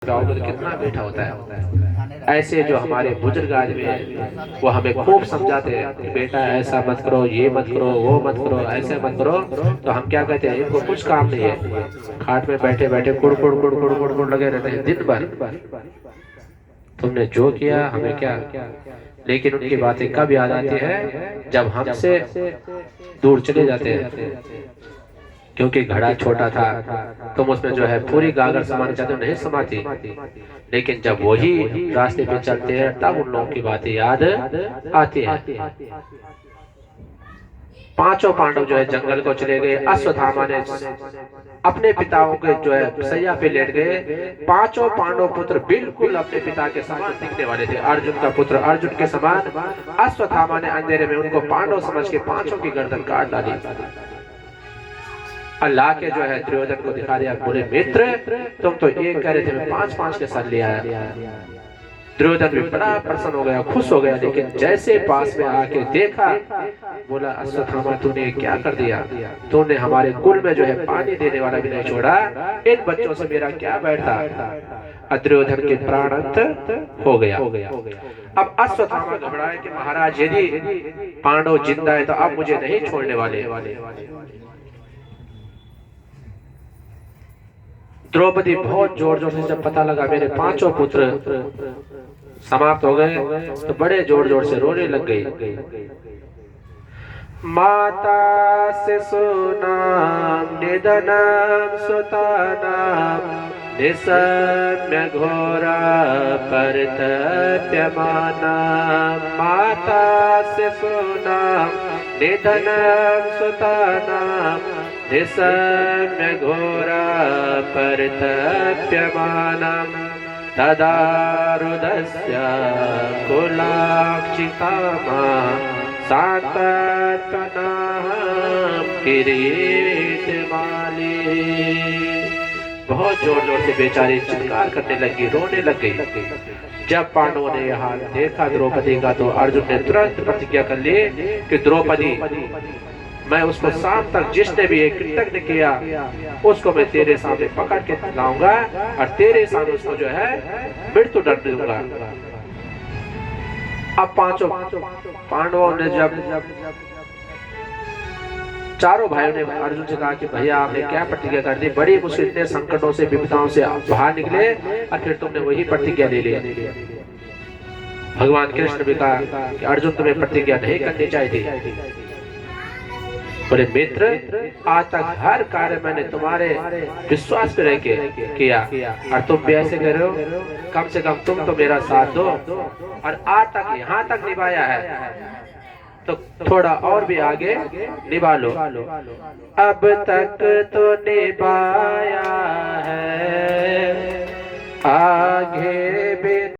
गाओगे तो कितना मीठा होता है। ऐसे जो हमारे बुजुर्ग आदमी हैं वो हमें खूब समझाते हैं कि बेटा ऐसा मत करो, ये मत करो, वो मत करो, ऐसे मत करो। तो हम क्या कहते हैं, इनको कुछ काम नहीं है, खाट में बैठे बैठे कुड़ कुड़ कुड़ कुड़ कुड़ कुड़ लगे रहते हैं दिन भर। तुमने जो किया हमें क्या। लेकिन उनकी बातें कब याद आती है, जब हमसे दूर चले जाते हैं। क्योंकि घड़ा छोटा था, तुम उसमें जो है पूरी गागर समाना चाहते हो, नहीं समाती। लेकिन जब वही रास्ते पे चलते हैं तब उन लोगों की बातें याद आती है। पांचों पांडव जो है जंगल को चले गए। अश्वत्थामा ने अपने पिताओं के जो है सैया पे लेट गए। पांचों पांडव पुत्र बिल्कुल अपने पिता के समान दिखने वाले थे। अर्जुन का पुत्र अर्जुन के समान। अश्वत्थामा ने अंधेरे में उनको पांडव समझ के पांचों की गर्दन काट डाली। अल्लाह के जो है दुर्योधन को दिखा दिया, बोले मित्र तुम तो एक कह रहे थे, मैं पांच पांच के साथ ले आया। दुर्योधन भी बड़ा प्रसन्न हो गया, खुश हो गया। लेकिन जैसे पास में आके देखा, बोला अश्वत्थामा तूने क्या कर दिया, तूने हमारे कुल में जो है पानी देने वाला भी नहीं छोड़ा, इन बच्चों से मेरा क्या बैठता। दुर्योधन के प्राण अंत हो गया। अब अश्वत्थामा घबराए कि महाराज यदि पांडव जिंदा है तो अब मुझे नहीं छोड़ने वाले। द्रौपदी बहुत जोर जोर से जब पता लगा मेरे पांचों पुत्र समाप्त हो गए, तो बड़े जोर जोर से रोने लग गई। माता से सुनाम निधनम सुतानाम निसम्य घोरा परतप्यमाना। माता से सुनाम निधनम सुतानाम निसम्य घोरा परतप्यमानम् तदा रुदस्य कुलाक्षितामा सातत्पनाः किरीटमाली। बहुत जोर जोर से बेचारी चित्कार करने लगी, रोने लग गई। जब पांडवों ने यहाँ देखा द्रौपदी का, तो अर्जुन ने तुरंत प्रतिज्ञा कर ली कि द्रौपदी मैं उसको शाम तक जिसने भी एक कृतज्ञ किया उसको मैं तेरे सामने पकड़ के लाऊंगा और तेरे सामने उसको जो है मृत्यु दंड दूंगा। अब पांचों पांडवों ने जब चारों भाइयों ने अर्जुन से कहा कि भैया आपने क्या प्रतिज्ञा कर दी, बड़ी मुश्किल से संकटों से विपदाओं से बाहर निकले और फिर तुमने वही प्रतिज्ञा ले ली। भगवान कृष्ण भी कहा कि अर्जुन तुम्हें प्रतिज्ञा नहीं करनी चाहिए थी। बोले मित्र आज तक हर कार्य मैंने तुम्हारे विश्वास पे रह के किया और तुम भी ऐसे कर रहे हो, कम से कम तुम तो मेरा साथ दो। और आज तक यहाँ तक निभाया है तो थोड़ा और भी आगे निभा लो। अब तक तो निभाया